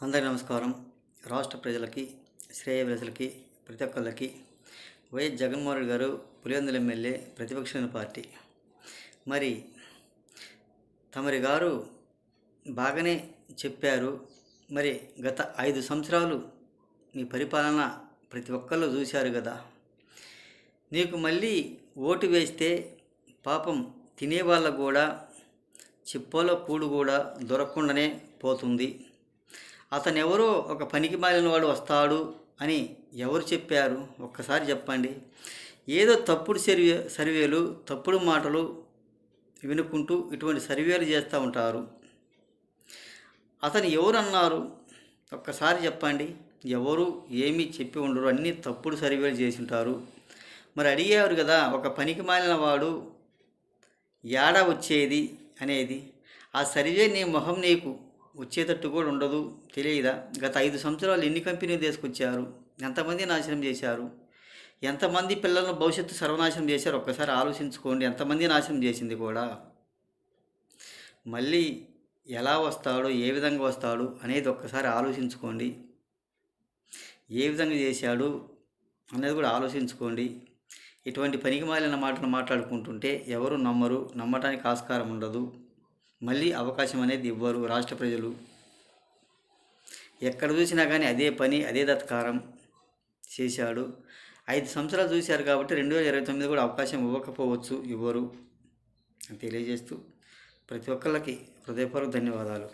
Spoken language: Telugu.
అందరికీ నమస్కారం. రాష్ట్ర ప్రజలకి, శ్రేయోభిలాషులకి, ప్రతి ఒక్కళ్ళకి వైఎస్ జగన్మోహన్ రెడ్డి గారు పులివెందుల ఎమ్మెల్యే, ప్రతిపక్ష పార్టీ. మరి తమరి గారు బాగానే చెప్పారు. మరి గత 5 సంవత్సరాలు మీ పరిపాలన ప్రతి ఒక్కళ్ళు చూశారు కదా. నీకు మళ్ళీ ఓటు వేస్తే పాపం తినేవాళ్ళకు కూడా చిప్పోలో కూడు కూడా దొరకకుండానే పోతుంది. అతను ఎవరో ఒక పనికి మాలిన వాడు వస్తాడు అని ఎవరు చెప్పారు? ఒక్కసారి చెప్పండి. ఏదో తప్పుడు సర్వేలు, తప్పుడు మాటలు వినుకుంటూ ఇటువంటి సర్వేలు చేస్తూ ఉంటారు. అతను ఎవరు అన్నారు? ఒక్కసారి చెప్పండి. ఎవరు ఏమీ చెప్పి ఉండరు, అన్నీ తప్పుడు సర్వేలు చేసి ఉంటారు. మరి అడిగేవారు కదా, ఒక పనికి మాలిన వాడు ఏడ వచ్చేది అనేది. ఆ సర్వే నీ మొహం నీకు వచ్చేటట్టు కూడా ఉండదు, తెలియదా? గత 5 సంవత్సరాలు ఎన్ని కంపెనీలు తీసుకొచ్చారు? ఎంతమంది నాశనం చేశారు? ఎంతమంది పిల్లలను భవిష్యత్తు సర్వనాశనం చేశారు? ఒక్కసారి ఆలోచించుకోండి. ఎంతమంది నాశనం చేసింది కూడా. మళ్ళీ ఎలా వస్తాడో, ఏ విధంగా వస్తాడు అనేది ఒక్కసారి ఆలోచించుకోండి. ఏ విధంగా చేశాడు అనేది కూడా ఆలోచించుకోండి. ఇటువంటి పనికి మాలిన మాటలు మాట్లాడుకుంటుంటే ఎవరు నమ్మరు, నమ్మటానికి ఆస్కారం ఉండదు. మళ్ళీ అవకాశం అనేది ఇవ్వరు రాష్ట్ర ప్రజలు. ఎక్కడ చూసినా కానీ అదే పని, అదే దత్కారం చేశాడు. 5 సంవత్సరాలు చూశారు కాబట్టి 2029 కూడా అవకాశం ఇవ్వకపోవచ్చు, ఇవ్వరు అని తెలియజేస్తూ ప్రతి ఒక్కళ్ళకి హృదయపూర్వక ధన్యవాదాలు.